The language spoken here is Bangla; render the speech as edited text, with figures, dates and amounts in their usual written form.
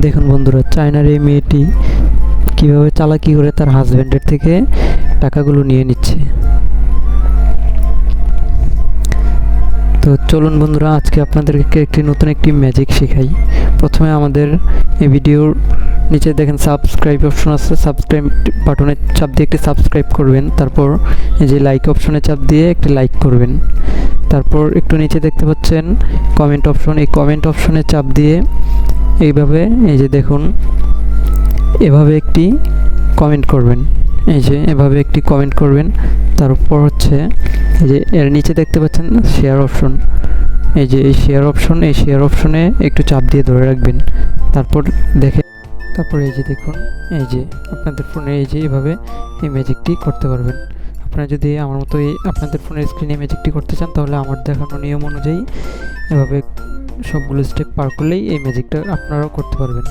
দেখুন বন্ধুরা, চায়নার এই মেয়েটি কিভাবে চালাকি করে তার হাজব্যান্ডের থেকে টাকাগুলো নিয়ে নিচ্ছে। তো চলুন বন্ধুরা, আজকে আপনাদেরকে নতুন একটি ম্যাজিক শেখাই। প্রথমে আমাদের এই ভিডিওর নিচে দেখেন সাবস্ক্রাইব অপশন আছে, সাবস্ক্রাইব বাটনে চাপ দিয়ে একটি সাবস্ক্রাইব করবেন। তারপর এই যে লাইক অপশনে চাপ দিয়ে একটি লাইক করবেন। তারপর একটু নিচে দেখতে পাচ্ছেন কমেন্ট অপশন, এই কমেন্ট অপশনে চাপ দিয়ে এইভাবে এই যে দেখুন এভাবে একটি কমেন্ট করবেন। এই যে এভাবে একটি কমেন্ট করবেন। তারপর হচ্ছে এই যে এর নিচে দেখতে পাচ্ছেন শেয়ার অপশন, এই যে এই শেয়ার অপশন, এই শেয়ার অপশনে একটু চাপ দিয়ে ধরে রাখবেন। তারপর এই যে দেখুন, এই যে আপনাদের ফোনে এই যে এভাবে এই ম্যাজিকটি করতে পারবেন। আপনারা যদি আমার মতো এই আপনাদের ফোনের স্ক্রিনে ম্যাজিকটি করতে চান, তাহলে আমার দেখানো নিয়ম অনুযায়ী এভাবে সবগুলো স্টেপ পার করলেই এই ম্যাজিকটা আপনারাও করতে পারবেন।